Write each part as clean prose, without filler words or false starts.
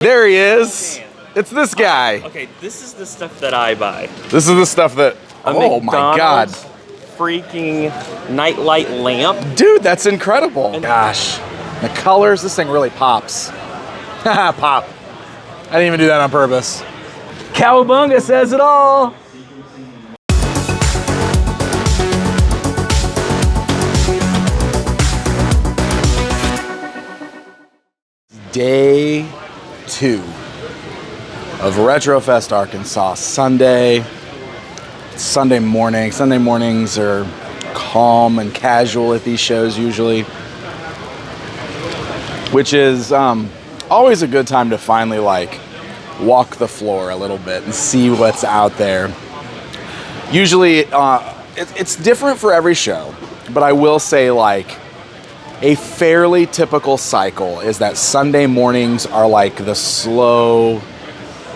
There he is. It's this guy. Okay, this is the stuff that I buy. This is the stuff that... Oh my God. Freaking nightlight lamp. Dude, that's incredible. Gosh, the colors, this thing really pops. Pop. I didn't even do that on purpose. Cowabunga says it all. Day 2 of RetroFest Arkansas. Sunday morning. Sunday mornings are calm and casual at these shows usually, which is always a good time to finally like walk the floor a little bit and see what's out there. Usually it's different for every show, but I will say like a fairly typical cycle is that Sunday mornings are like the slow,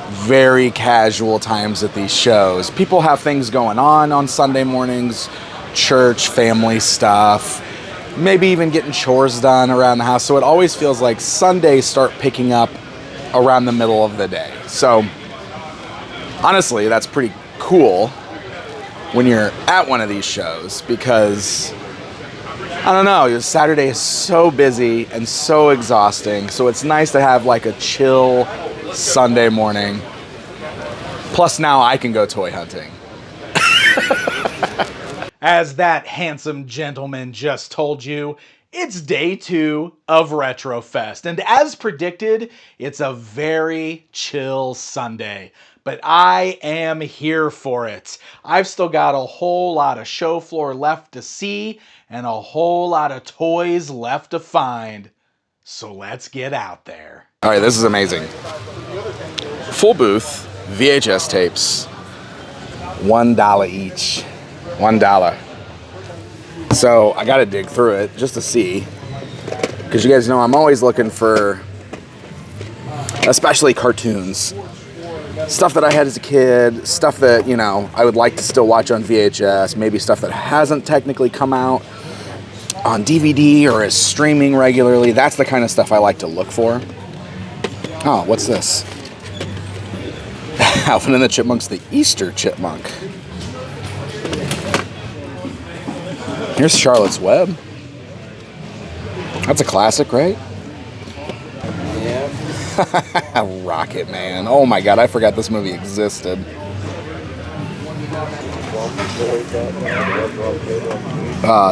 very casual times at these shows. People have things going on Sunday mornings, church, family stuff, maybe even getting chores done around the house. So it always feels like Sundays start picking up around the middle of the day. So honestly, that's pretty cool when you're at one of these shows because I don't know, Saturday is so busy and so exhausting, so it's nice to have like a chill Sunday morning. Plus now I can go toy hunting. As that handsome gentleman just told you, it's day 2 of RetroFest, and as predicted, it's a very chill Sunday. But I am here for it. I've still got a whole lot of show floor left to see and a whole lot of toys left to find. So let's get out there. All right, this is amazing. Full booth, VHS tapes, $1 each. $1. So I gotta dig through it just to see, because you guys know I'm always looking for, especially cartoons. Stuff that I had as a kid, stuff that, you know, I would like to still watch on VHS, maybe stuff that hasn't technically come out on DVD or is streaming regularly. That's the kind of stuff I like to look for. Oh, what's this? Alvin and the Chipmunks, the Easter Chipmunk. Here's Charlotte's Web. That's a classic, right? Rocket Man. Oh my God, I forgot this movie existed.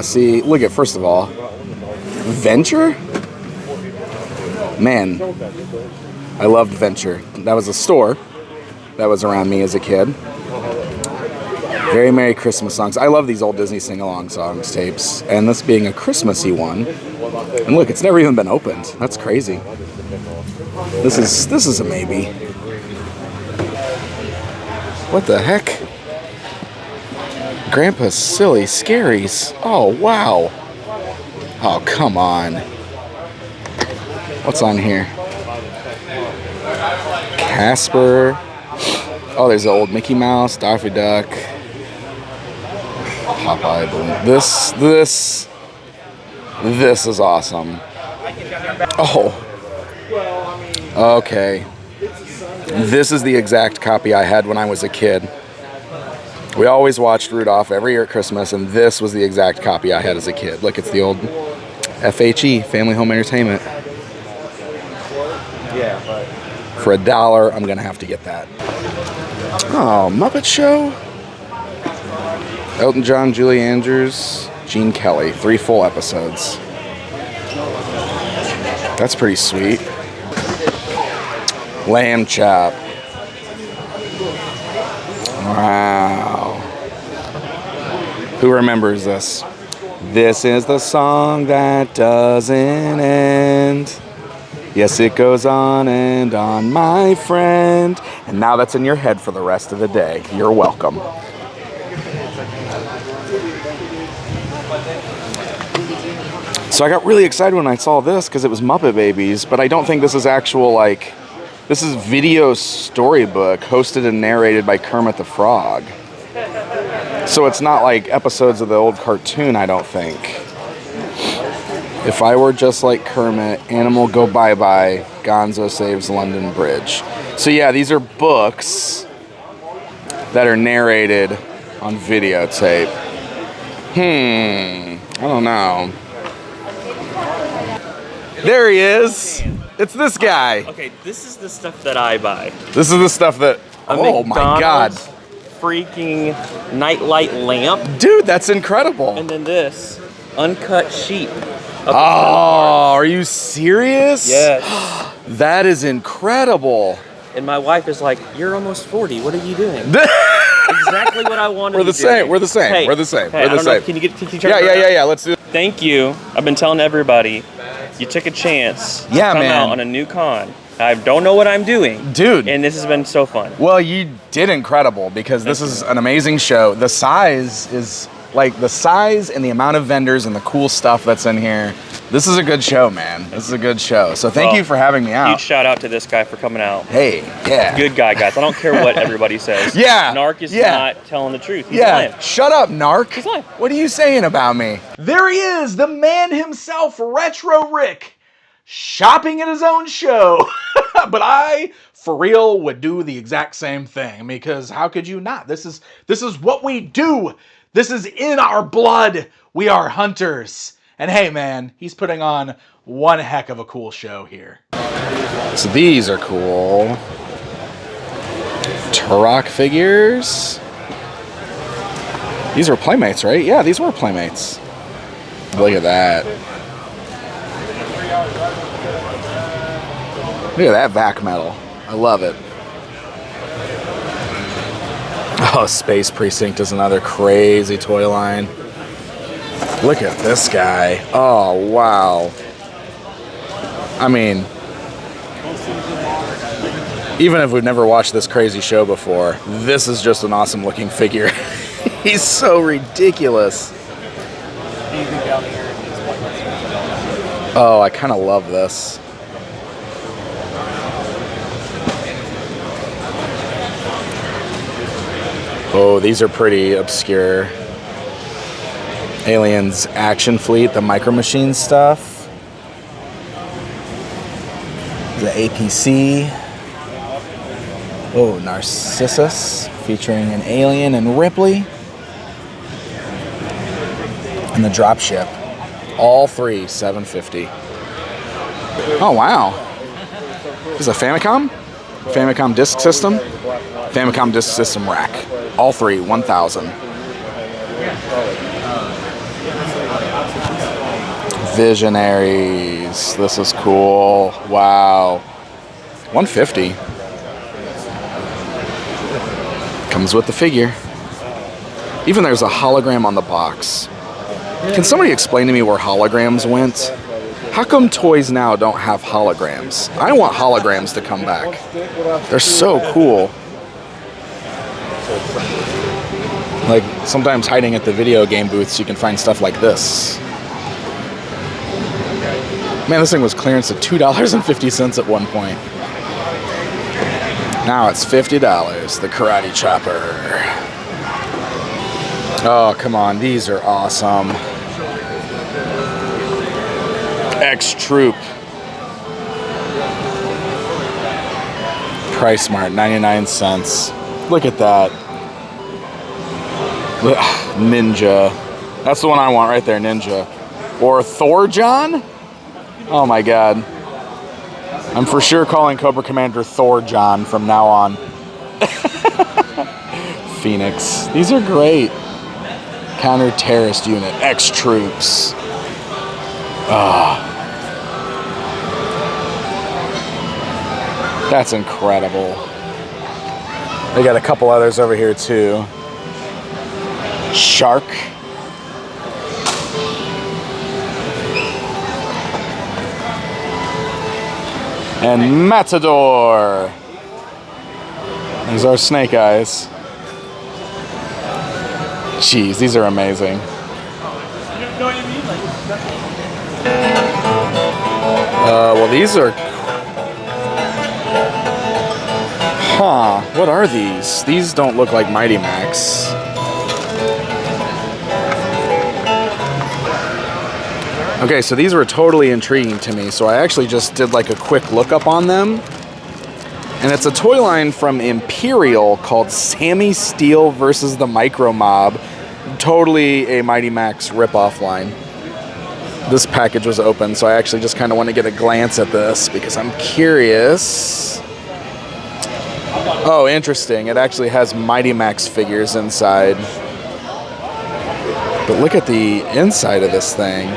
See, look at, first of all, Venture? Man, I loved Venture. That was a store that was around me as a kid. Very Merry Christmas songs. I love these old Disney sing-along songs tapes, and this being a Christmassy one. And look, it's never even been opened. That's crazy. This is a maybe. What the heck? Grandpa's Silly Scaries. Oh, wow. Oh, come on. What's on here? Casper. Oh, there's the old Mickey Mouse, Daffy Duck. Popeye balloon. This is awesome. Oh. Okay. This is the exact copy I had when I was a kid. We always watched Rudolph every year at Christmas, and this was the exact copy I had as a kid. Look, it's the old FHE, Family Home Entertainment. For $1, I'm gonna have to get that. Oh, Muppet Show. Elton John, Julie Andrews, Gene Kelly. 3 full episodes. That's pretty sweet. Lamb Chop. Wow. Who remembers this? This is the song that doesn't end. Yes, it goes on and on, my friend. And now that's in your head for the rest of the day. You're welcome. So I got really excited when I saw this because it was Muppet Babies, but I don't think this is actual, like, this is video storybook hosted and narrated by Kermit the Frog. So it's not like episodes of the old cartoon, I don't think. If I were just like Kermit, animal go bye-bye, Gonzo saves London Bridge. So yeah, these are books that are narrated on videotape. I don't know. There he is. It's this guy. Okay, this is the stuff that I buy. This is the stuff that, oh my God. Freaking nightlight lamp. Dude, that's incredible. And then this uncut sheep. Oh, are you serious? Yes. That is incredible. And my wife is like, "You're almost 40. What are you doing?" Exactly what I wanted. We're the same. We're the same. Hey, We're the same. Hey, We're the same. Can you turn it around? Yeah. Let's do it. Thank you. I've been telling everybody, you took a chance to come out on a new con. I don't know what I'm doing. Dude. And this has been so fun. Well, you did incredible because this is an amazing show. The size is like the size and the amount of vendors and the cool stuff that's in here. This is a good show, man. This is a good show. So thank you for having me out. Huge shout out to this guy for coming out. Hey, yeah. Good guy, guys. I don't care what everybody says. Yeah. Narc is not telling the truth. He's yeah. lying. Shut up, Narc. He's lying. What are you saying about me? There he is, the man himself, Retro Rick, shopping at his own show. But I, for real, would do the exact same thing because how could you not? This is what we do. This is in our blood. We are hunters. And hey, man, he's putting on one heck of a cool show here. So these are cool. Turok figures. These were Playmates, right? Yeah, these were Playmates. Look at that. Look at that vac metal. I love it. Oh, Space Precinct is another crazy toy line. Look at this guy. Oh, wow. I mean, even if we've never watched this crazy show before, this is just an awesome looking figure. He's so ridiculous. Oh, I kind of love this. Oh, these are pretty obscure. Aliens Action Fleet, the Micro Machines stuff. The APC. Oh, Narcissus, featuring an alien and Ripley. And the Dropship. All three, $750. Oh, wow. This is a Famicom? Famicom Disk System? Famicom Disk System rack. All three, $1,000. Visionaries. This is cool. Wow. $150. Comes with the figure. Even there's a hologram on the box. Can somebody explain to me where holograms went? How come toys now don't have holograms? I want holograms to come back. They're so cool. Like, sometimes hiding at the video game booths, you can find stuff like this. Man, this thing was clearance at $2.50 at one point. Now it's $50, the Karate Chopper. Oh, come on, these are awesome. X-Troop. Price Smart, 99 cents. Look at that. Ninja. That's the one I want right there, Ninja. Or Thor John? Oh my god. I'm for sure calling Cobra Commander Thor John from now on. Phoenix. These are great. Counter-terrorist unit. X-Troops. That's incredible. They got a couple others over here too. Shark. And Matador. These are Snake Eyes. Jeez, these are amazing. Well, these are... Huh, what are these? These don't look like Mighty Max. Okay, so these were totally intriguing to me, so I actually just did like a quick lookup on them. And it's a toy line from Imperial called Sammy Steel versus the Micro Mob. Totally a Mighty Max ripoff line. This package was open, so I actually just kind of want to get a glance at this because I'm curious. Oh, interesting. It actually has Mighty Max figures inside. But look at the inside of this thing.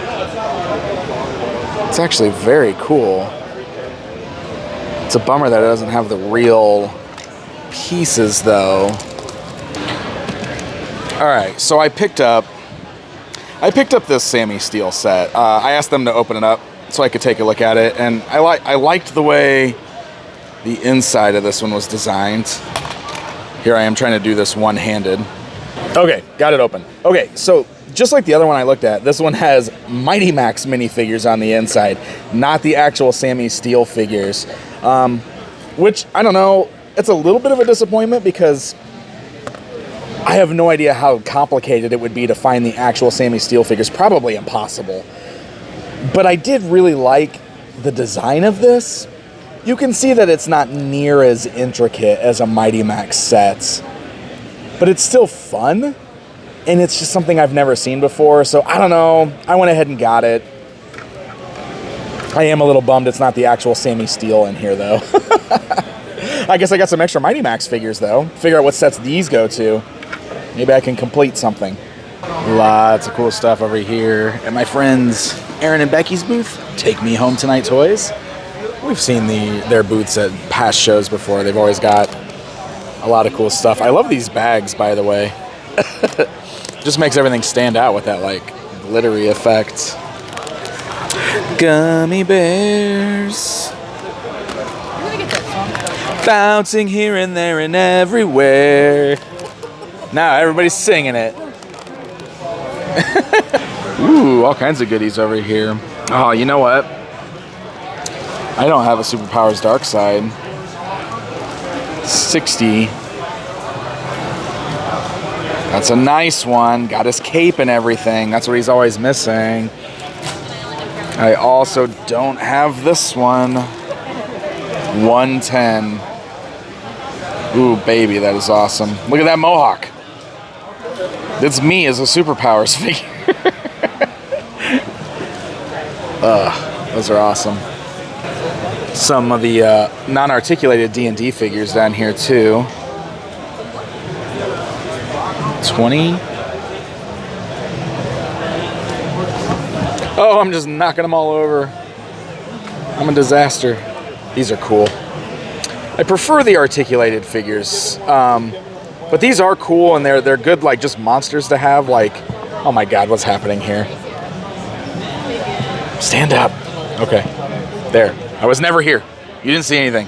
It's actually very cool. It's a bummer that it doesn't have the real pieces, though. All right, so I picked up this Sammy Steel set. I asked them to open it up so I could take a look at it, and I liked the way the inside of this one was designed. Here I am trying to do this one-handed. Okay, got it open. Okay, so just like the other one I looked at, this one has Mighty Max minifigures on the inside, not the actual Sammy Steel figures. Which, I don't know, it's a little bit of a disappointment because I have no idea how complicated it would be to find the actual Sammy Steel figures. Probably impossible. But I did really like the design of this. You can see that it's not near as intricate as a Mighty Max set, but it's still fun. And it's just something I've never seen before, so I don't know. I went ahead and got it. I am a little bummed it's not the actual Sammy Steel in here, though. I guess I got some extra Mighty Max figures, though. Figure out what sets these go to. Maybe I can complete something. Lots of cool stuff over here at my friends Aaron and Becky's booth. Take Me Home Tonight Toys. We've seen their booths at past shows before. They've always got a lot of cool stuff. I love these bags, by the way. Just makes everything stand out with that like glittery effect. Gummy bears bouncing here and there and everywhere. Now everybody's singing it. Ooh, all kinds of goodies over here. Oh, you know what? I don't have a Superpowers Dark Side. 60. That's a nice one. Got his cape and everything. That's what he's always missing. I also don't have this one. 110. Ooh, baby, that is awesome. Look at that mohawk. That's me as a Superpowers figure. Those are awesome. Some of the non-articulated D&D figures down here, too. 20. Oh, I'm just knocking them all over. I'm a disaster. These are cool. I prefer the articulated figures, but these are cool and they're good, like just monsters to have. Like, oh my God, what's happening here? Stand up. Okay, there. I was never here. You didn't see anything.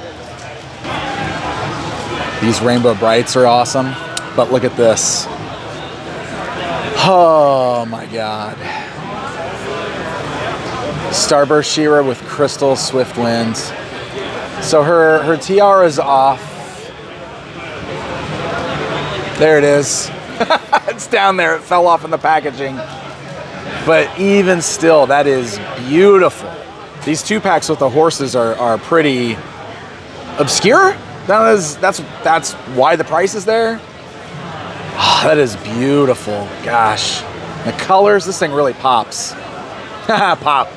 These Rainbow Brights are awesome, but look at this. Oh my God. Starburst She-Ra with Crystal Swiftwind. So her tiara is off. There it is. It's down there. It fell off in the packaging. But even still, that is beautiful. These 2-packs with the horses are pretty obscure. That's why the price is there. Oh, that is beautiful. Gosh. The colors, this thing really pops. Pop.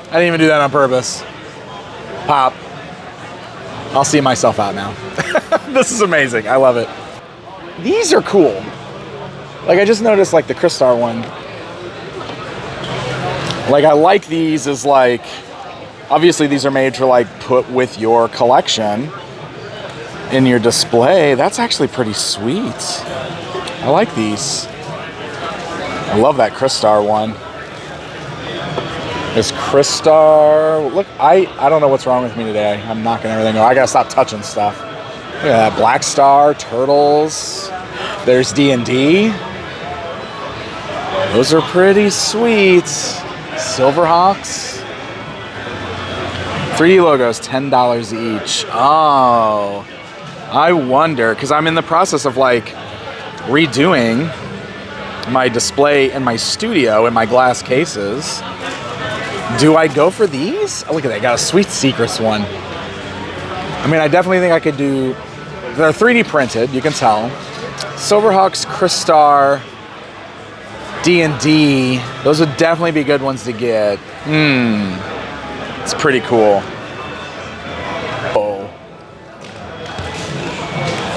I didn't even do that on purpose. Pop. I'll see myself out now. This is amazing. I love it. These are cool. Like, I just noticed, like, the Crystar one. Like, I like these as, like, obviously these are made to, like, put with your collection in your display. That's actually pretty sweet. I like these. I love that Crystar one. This Crystar, look, I don't know what's wrong with me today. I'm knocking everything over. I gotta stop touching stuff. Look at that, Black Star, Turtles. There's D&D. Those are pretty sweet. Silverhawks. 3D logos, $10 each. Oh, I wonder, because I'm in the process of like redoing my display in my studio in my glass cases. Do I go for these? Oh, look at that. Got a Sweet Secrets one. I mean, I definitely think I could do... They're 3D printed, you can tell. Silverhawks, Crystar, D&D. Those would definitely be good ones to get. It's pretty cool. Oh.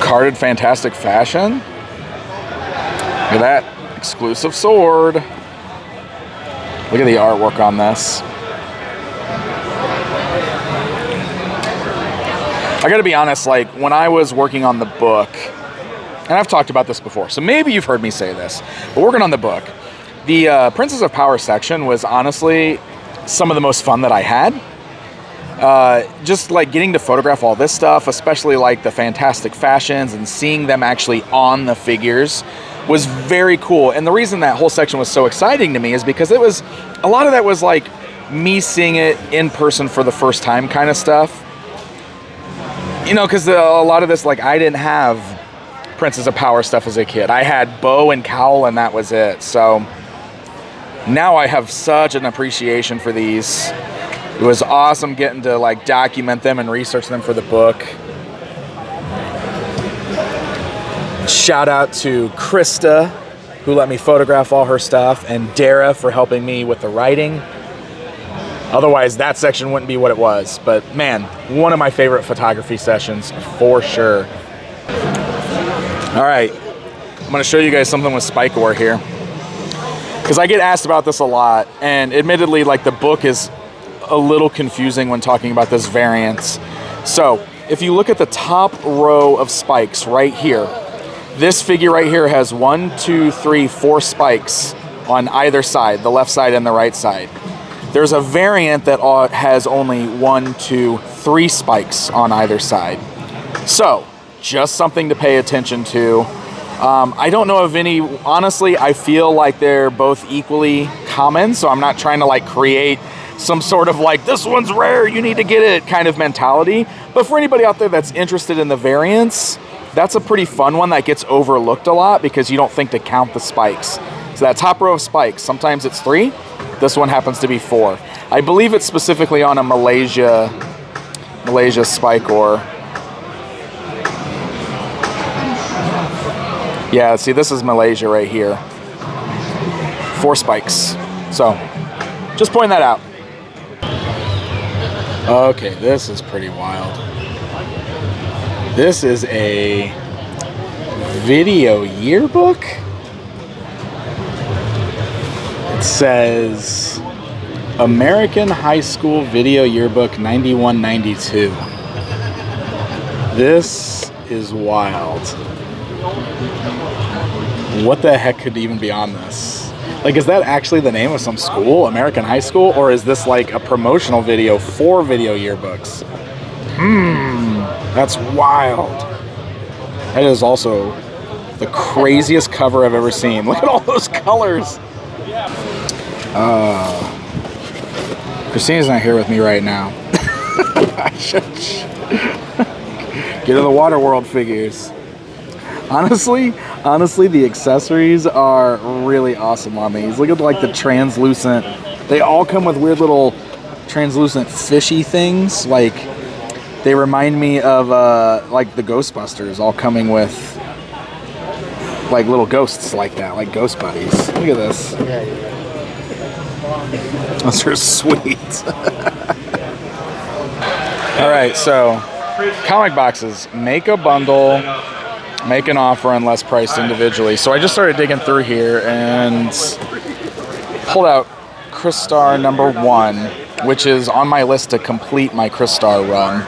Carded Fantastic Fashion. Look at that. Exclusive sword. Look at the artwork on this. I gotta be honest, like, when I was working on the book, and I've talked about this before, so maybe you've heard me say this, but working on the book, the Princess of Power section was honestly some of the most fun that I had. Just like getting to photograph all this stuff, especially like the Fantastic Fashions and seeing them actually on the figures was very cool. And the reason that whole section was so exciting to me is because it was, a lot of that was like me seeing it in person for the first time kind of stuff. You know, because a lot of this, like, I didn't have Princess of Power stuff as a kid. I had bow and cowl and that was it. So now I have such an appreciation for these. It was awesome getting to like document them and research them for the book. Shout out to Krista, who let me photograph all her stuff, and Dara for helping me with the writing. Otherwise, that section wouldn't be what it was. But man, one of my favorite photography sessions for sure. All right, I'm gonna show you guys something with Spike Ore here. Because I get asked about this a lot, and admittedly, like, the book is a little confusing when talking about this variance. So, if you look at the top row of spikes right here, this figure right here has 1, 2, 3, 4 spikes on either side, the left side and the right side. There's a variant that has only 1, 2, 3 spikes on either side. So, just something to pay attention to. I don't know of any, honestly, I feel like they're both equally common, so I'm not trying to like create some sort of like, this one's rare, you need to get it kind of mentality. But for anybody out there that's interested in the variants, that's a pretty fun one that gets overlooked a lot because you don't think to count the spikes. So that top row of spikes, sometimes it's 3. This one happens to be 4. I believe it's specifically on a Malaysia Spike Ore. Yeah, see, this is Malaysia right here. 4 spikes. So, just point that out. Okay, this is pretty wild. This is a video yearbook. It says American High School Video Yearbook 91-92. This is wild. What the heck could even be on this? Like, is that actually the name of some school, American High School, or is this like a promotional video for video yearbooks? That's wild. That is also the craziest cover I've ever seen. Look at all those colors. Christina's not here with me right now. I should get to the Waterworld figures. Honestly, the accessories are really awesome on these. Look at like the translucent. They all come with weird little translucent fishy things. Like, they remind me of like the Ghostbusters, all coming with like little ghosts like that, like ghost buddies. Look at this. Those are sweet. All right, so comic boxes. Make a bundle. Make an offer unless priced individually. So I just started digging through here and pulled out Crystar number 1, which is on my list to complete my Crystar run.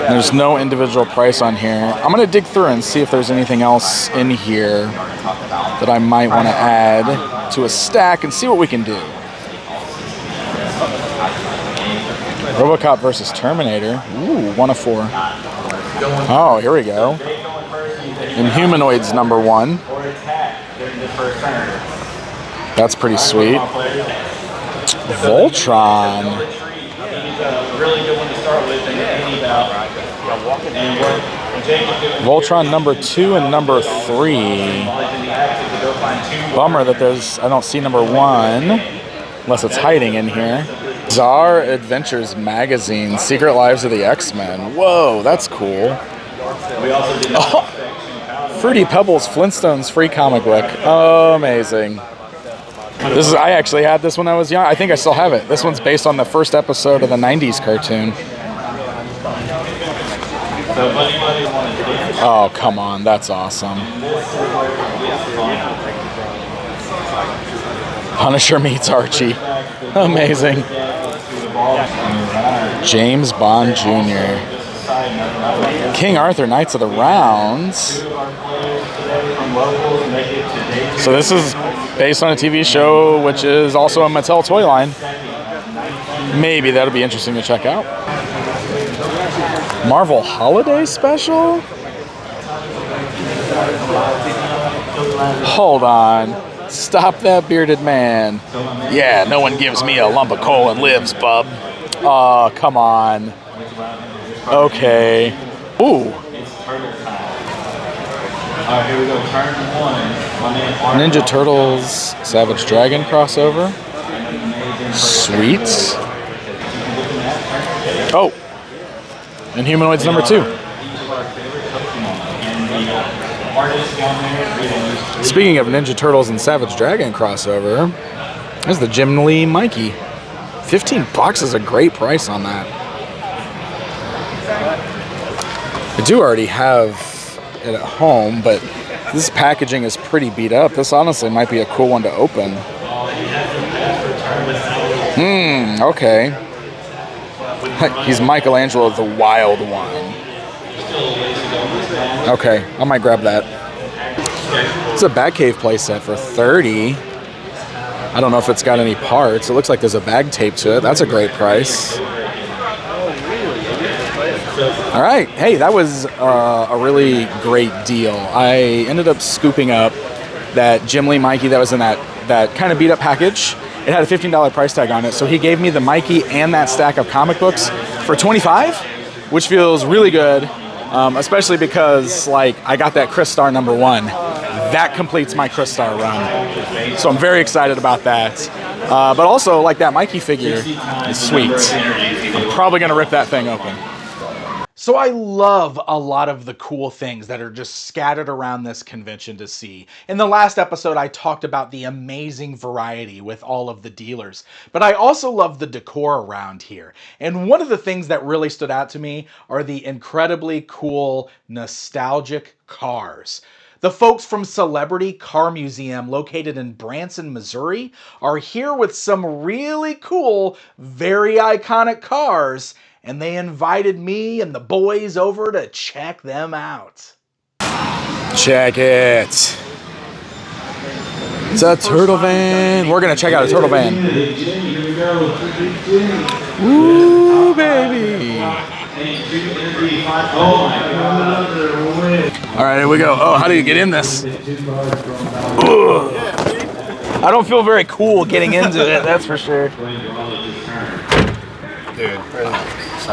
There's no individual price on here. I'm going to dig through and see if there's anything else in here that I might want to add to a stack and see what we can do. RoboCop versus Terminator. Ooh, 1 of 4. Oh, here we go. Inhumanoids number 1. That's pretty sweet. Voltron. Voltron number 2 and number 3. Bummer that I don't see number 1. Unless it's hiding in here. Bizarre Adventures Magazine, Secret Lives of the X-Men. Whoa, that's cool. Oh, Fruity Pebbles Flintstones free comic book. Oh, amazing. I actually had this when I was young. I think I still have it. This one's based on the first episode of the 90s cartoon. Oh, come on. That's awesome. Punisher meets Archie. Amazing. James Bond Jr. King Arthur, Knights of the Rounds. So this is based on a TV show, which is also a Mattel toy line. Maybe that'll be interesting to check out. Marvel Holiday Special? Hold on. Stop that bearded man. Yeah, no one gives me a lump of coal and lives, bub. Oh, come on. Okay. Ooh. Ninja Turtles Savage Dragon crossover. Sweet. Oh. Inhumanoids number 2. Speaking of Ninja Turtles and Savage Dragon crossover, there's the Jim Lee Mikey. $15 is a great price on that. I do already have it at home, but this packaging is pretty beat up. This honestly might be a cool one to open. Okay. He's Michelangelo, the Wild One. Okay, I might grab that. It's a Batcave playset for $30. I don't know if it's got any parts. It looks like there's a bag taped to it. That's a great price. All right. Hey, that was a really great deal. I ended up scooping up that Jim Lee Mikey that was in that kind of beat up package. It had a $15 price tag on it. So he gave me the Mikey and that stack of comic books for $25, which feels really good. Especially because, like, I got that Chris Star number 1. That completes my Chris Star run. So I'm very excited about that. But also, like, that Mikey figure is sweet. I'm probably going to rip that thing open. So I love a lot of the cool things that are just scattered around this convention to see. In the last episode, I talked about the amazing variety with all of the dealers, but I also love the decor around here. And one of the things that really stood out to me are the incredibly cool, nostalgic cars. The folks from Celebrity Car Museum, located in Branson, Missouri, are here with some really cool, very iconic cars, and they invited me and the boys over to check them out. Check it. It's a turtle van. We're gonna check out a turtle van. Woo, baby. All right, here we go. Oh, how do you get in this? Ugh. I don't feel very cool getting into it, that's for sure. Dude,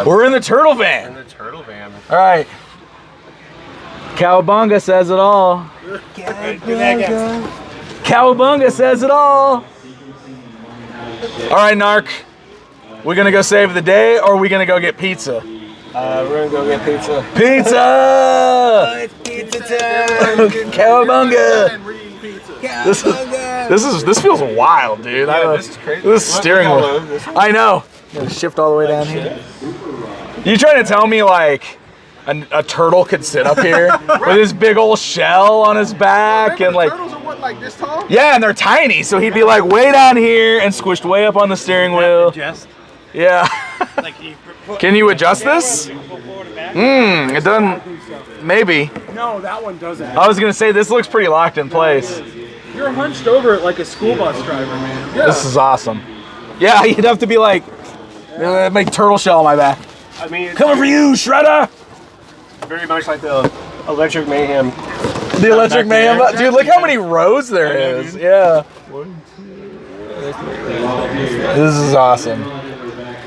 we're in the turtle van. We're in the turtle van. All right. Cowabunga says it all. Cowabunga says it all. All right, Narc. We're gonna go save the day, or are we gonna go get pizza? We're gonna go get pizza. Pizza! Oh, it's pizza time! Cowabunga! This feels wild, dude. Yeah, this is crazy. This steering wheel. I know. Gonna shift all the way down here. You trying to tell me like a turtle could sit up here with his big old shell on his back and like? Turtles are what, like this tall? Yeah, and they're tiny, so he'd be like way down here and squished way up on the steering wheel. Adjust. Yeah. Can you adjust this? It doesn't. Maybe. No, that one doesn't. I was gonna say this looks pretty locked in place. You're hunched over it like a school bus driver, man. Yeah. This is awesome. Yeah, you'd have to be like, make turtle shell on my back. I mean, Coming for you, Shredder! Very much like the Electric Mayhem. The Electric Mayhem, dude. Look how many rows there is. Yeah. This is awesome.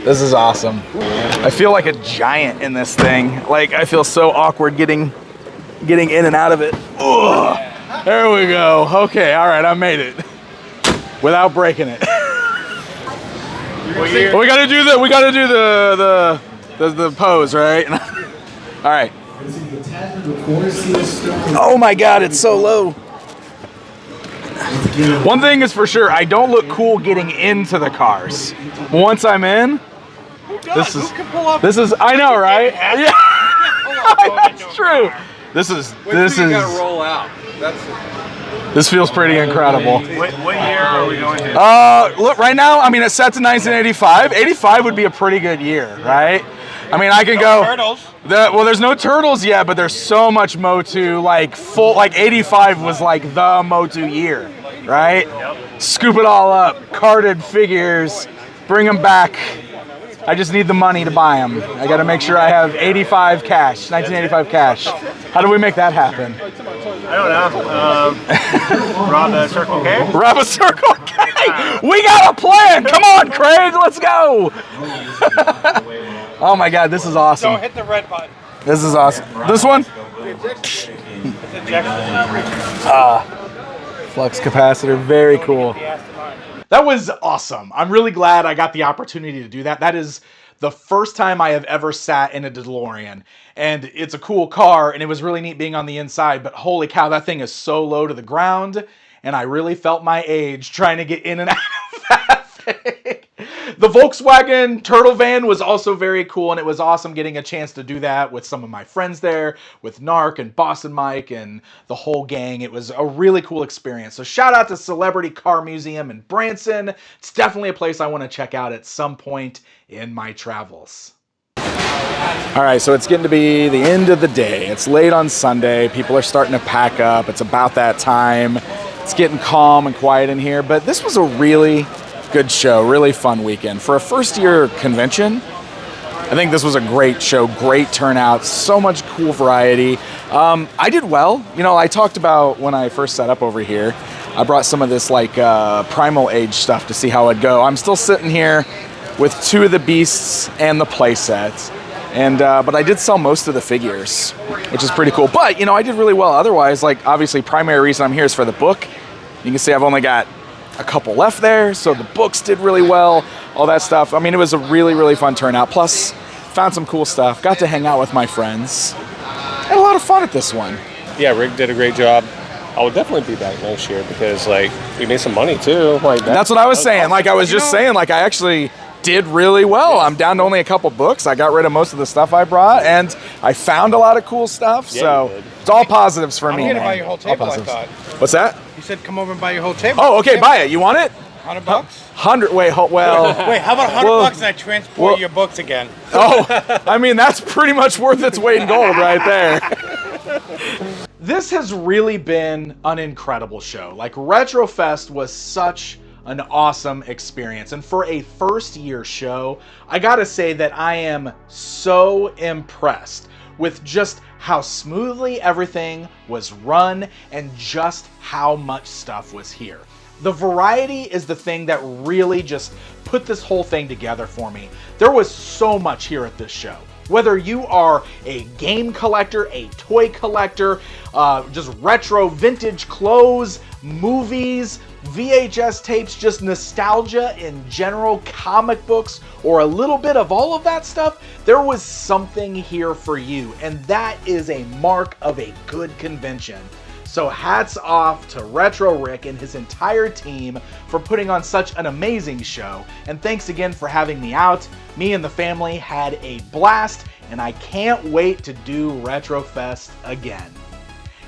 This is awesome. I feel like a giant in this thing. Like I feel so awkward getting in and out of it. Ugh. There we go. Okay, all right, I made it without breaking it. We gotta do the pose, right? All right. Oh my God, it's so low. One thing is for sure, I don't look cool getting into the cars. Once I'm in, this is I know, right? Yeah, that's true. This is. You gotta roll out. This feels pretty incredible. What year are we going to? Look, right now, I mean, it's set to 1985. 85 would be a pretty good year, right? I mean, I can go. Turtles. Well, there's no Turtles yet, but there's so much Motu. Like 85 was like the Motu year, right? Yep. Scoop it all up, carded figures, bring them back. I just need the money to buy them. I got to make sure I have 85 cash, 1985 cash. How do we make that happen? I don't know. Rob a Circle K? Rob a Circle K! We got a plan! Come on, Craig, let's go! Oh my God, this is awesome. Don't hit the red button. This is awesome. This one? Flux capacitor, very cool. That was awesome. I'm really glad I got the opportunity to do that. That is the first time I have ever sat in a DeLorean. And it's a cool car, and it was really neat being on the inside, but holy cow, that thing is so low to the ground, and I really felt my age trying to get in and out of that thing. The Volkswagen Turtle van was also very cool, and it was awesome getting a chance to do that with some of my friends there, with Narc and Boston Mike and the whole gang. It was a really cool experience. So shout out to Celebrity Car Museum in Branson. It's definitely a place I want to check out at some point in my travels. All right, so it's getting to be the end of the day. It's late on Sunday. People are starting to pack up. It's about that time. It's getting calm and quiet in here, but this was a really good show, really fun weekend. For a first-year convention, I think this was a great show, great turnout, so much cool variety. I did well. You know, I talked about when I first set up over here, I brought some of this like Primal Age stuff to see how it'd go. I'm still sitting here with two of the beasts and the play sets. And but I did sell most of the figures, which is pretty cool. But, you know, I did really well. Otherwise, like, obviously, primary reason I'm here is for the book. You can see I've only got a couple left there, so the books did really well, all that stuff. I mean, it was a really, really fun turnout. Plus, found some cool stuff. Got to hang out with my friends. Had a lot of fun at this one. Yeah, Rick did a great job. I would definitely be back next year because, like, we made some money, too. Like that's what I was saying. Like, I was just saying, like, I actually did really well. I'm down to only a couple books. I got rid of most of the stuff I brought, and I found a lot of cool stuff. So it's all positives for me. I'm gonna buy your whole table, I thought. What's that? You said come over and buy your whole table. Oh, okay, buy it. You want it? $100 bucks? 100. Wait, well. Wait, how about $100 bucks and I transport your books again? Oh, I mean, that's pretty much worth its weight in gold right there. This has really been an incredible show. Like, RetroFest was such an awesome experience. And for a first year show, I gotta say that I am so impressed with just how smoothly everything was run and just how much stuff was here. The variety is the thing that really just put this whole thing together for me. There was so much here at this show. Whether you are a game collector, a toy collector, just retro vintage clothes, movies, VHS tapes, just nostalgia in general, comic books, or a little bit of all of that stuff, there was something here for you, and that is a mark of a good convention. So hats off to Retro Rick and his entire team for putting on such an amazing show, and thanks again for having me out. Me and the family had a blast, and I can't wait to do RetroFest again.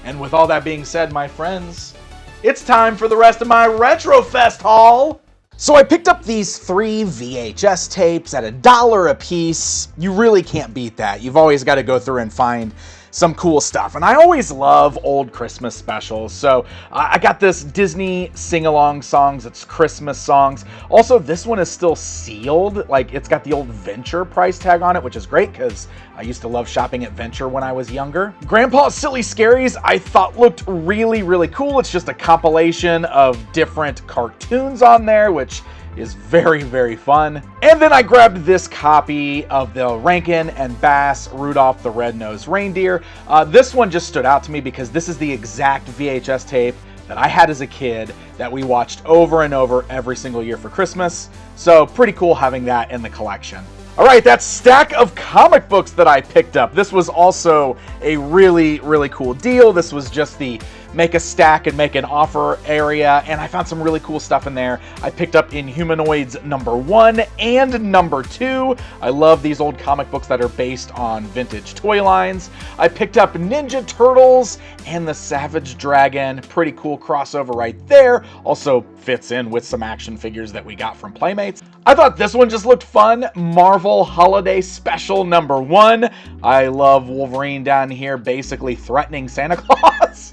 And with all that being said, my friends, it's time for the rest of my RetroFest haul! So I picked up these 3 VHS tapes at $1 a piece. You really can't beat that. You've always got to go through and find some cool stuff. And I always love old Christmas specials. So I got this Disney sing-along songs. It's Christmas songs. Also, this one is still sealed. Like, it's got the old Venture price tag on it, which is great because I used to love shopping at Venture when I was younger. Grandpa's Silly Scaries I thought looked really, really cool. It's just a compilation of different cartoons on there, which is very, very fun. And then I grabbed this copy of the Rankin and Bass Rudolph the Red-Nosed Reindeer. This one just stood out to me because this is the exact VHS tape that I had as a kid that we watched over and over every single year for Christmas. So pretty cool having that in the collection. All right, that stack of comic books that I picked up. This was also a really, really cool deal. This was just the make a stack and make an offer area, and I found some really cool stuff in there. I picked up Inhumanoids #1 and #2. I love these old comic books that are based on vintage toy lines. I picked up Ninja Turtles and the Savage Dragon. Pretty cool crossover right there. Also fits in with some action figures that we got from Playmates. I thought this one just looked fun. Marvel Holiday Special #1. I love Wolverine down here basically threatening Santa Claus.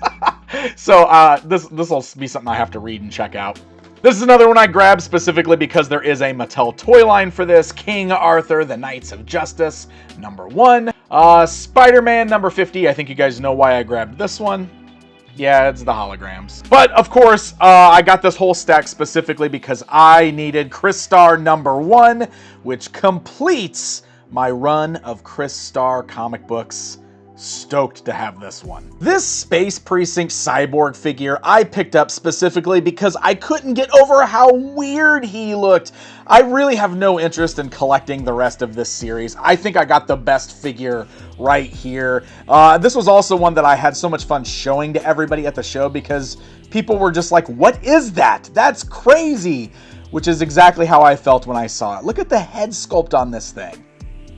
So this will be something I have to read and check out. This is another one I grabbed specifically because there is a Mattel toy line for this. King Arthur, the Knights of Justice #1. Spider-Man #50. I think you guys know why I grabbed this one. Yeah, it's the holograms. But of course, I got this whole stack specifically because I needed Chris Star #1, which completes my run of Chris Star comic books. Stoked to have this one. This Space Precinct Cyborg figure I picked up specifically because I couldn't get over how weird he looked. I really have no interest in collecting the rest of this series. I think I got the best figure right here. This was also one that I had so much fun showing to everybody at the show because people were just like, what is that? That's crazy. Which is exactly how I felt when I saw it. Look at the head sculpt on this thing.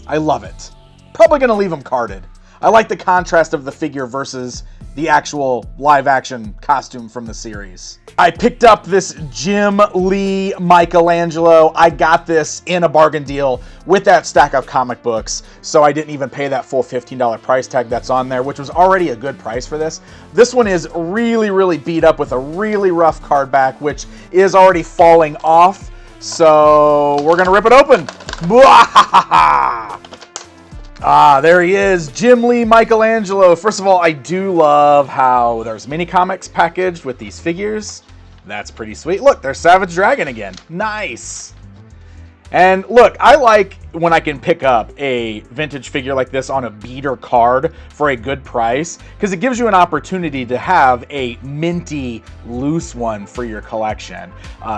I love it. Probably gonna leave him carded. I like the contrast of the figure versus the actual live-action costume from the series. I picked up this Jim Lee Michelangelo. I got this in a bargain deal with that stack of comic books, so I didn't even pay that full $15 price tag that's on there, which was already a good price for this. This one is really, really beat up with a really rough card back, which is already falling off, so we're gonna rip it open. Ah, there he is, Jim Lee Michelangelo. First of all, I do love how there's mini comics packaged with these figures. That's pretty sweet. Look, there's Savage Dragon again. Nice. And look, I like when I can pick up a vintage figure like this on a beater card for a good price, because it gives you an opportunity to have a minty, loose one for your collection.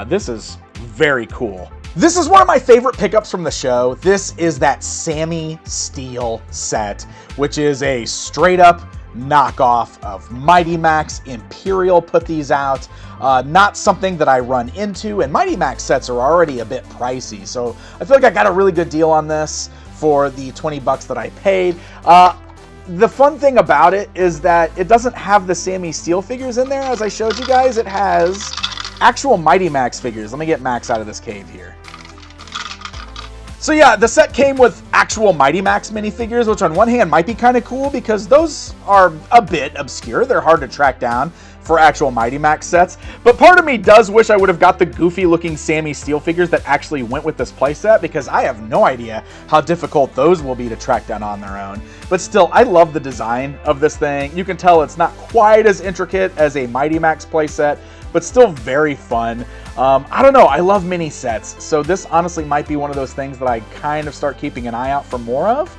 This is very cool. This is one of my favorite pickups from the show. This is that Sammy Steel set, which is a straight up knockoff of Mighty Max. Imperial put these out. Not something that I run into, and Mighty Max sets are already a bit pricey, so I feel like I got a really good deal on this for the 20 bucks that I paid. The fun thing about it is that it doesn't have the Sammy Steel figures in there. As I showed you guys, it has actual Mighty Max figures. Let me get Max out of this cave here. So yeah, the set came with actual Mighty Max minifigures, which on one hand might be kind of cool because those are a bit obscure. They're hard to track down for actual Mighty Max sets. But part of me does wish I would have got the goofy looking Sammy Steel figures that actually went with this playset, because I have no idea how difficult those will be to track down on their own. But still, I love the design of this thing. You can tell it's not quite as intricate as a Mighty Max playset, but still very fun. I don't know, I love mini sets, so this honestly might be one of those things that I kind of start keeping an eye out for more of.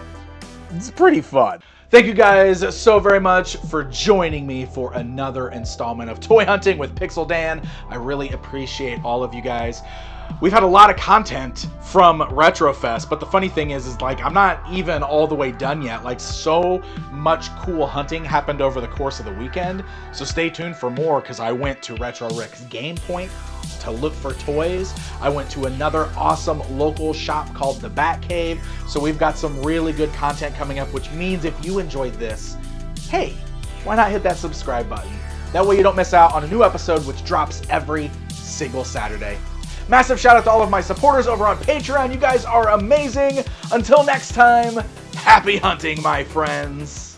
It's pretty fun. Thank you guys so very much for joining me for another installment of Toy Hunting with Pixel Dan. I really appreciate all of you guys. We've had a lot of content from RetroFest, but the funny thing is like I'm not even all the way done yet. Like, so much cool hunting happened over the course of the weekend, so stay tuned for more, because I went to Retro Rick's Game Point to look for toys. I went to another awesome local shop called the Bat Cave, so we've got some really good content coming up, which means if you enjoyed this, hey, why not hit that subscribe button? That way you don't miss out on a new episode, which drops every single Saturday. Massive shout out to all of my supporters over on Patreon. You guys are amazing. Until next time, happy hunting, my friends.